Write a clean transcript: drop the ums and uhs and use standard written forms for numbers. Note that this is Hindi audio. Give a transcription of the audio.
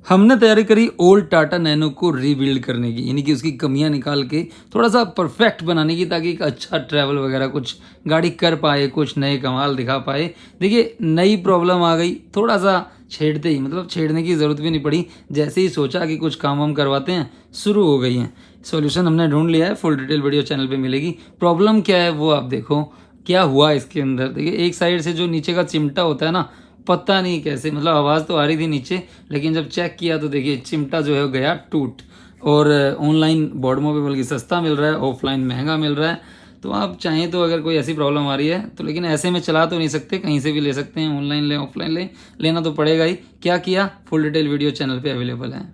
हमने तैयारी करी ओल्ड टाटा नैनो को रीबिल्ड करने की, यानी कि उसकी कमियां निकाल के थोड़ा सा परफेक्ट बनाने की, ताकि एक अच्छा ट्रैवल वगैरह कुछ गाड़ी कर पाए, कुछ नए कमाल दिखा पाए। देखिए नई प्रॉब्लम आ गई, थोड़ा सा छेड़ते ही, मतलब छेड़ने की ज़रूरत भी नहीं पड़ी, जैसे ही सोचा कि कुछ काम वाम करवाते हैं, शुरू हो गई हैं। सॉल्यूशन हमने ढूंढ लिया है, फुल डिटेल वीडियो चैनल पे मिलेगी। प्रॉब्लम क्या है वो आप देखो, क्या हुआ इसके अंदर। देखिए एक साइड से जो नीचे का चिमटा होता है ना, पता नहीं कैसे, मतलब आवाज़ तो आ रही थी नीचे, लेकिन जब चेक किया तो देखिए चिमटा जो है वो गया टूट। और ऑनलाइन बोडमो पे बल्कि सस्ता मिल रहा है, ऑफलाइन महंगा मिल रहा है। तो आप चाहें तो अगर कोई ऐसी प्रॉब्लम आ रही है तो, लेकिन ऐसे में चला तो नहीं सकते, कहीं से भी ले सकते हैं, ऑनलाइन लें ऑफलाइन लें, लेना तो पड़ेगा ही। क्या किया, फुल डिटेल वीडियो चैनल पे अवेलेबल है।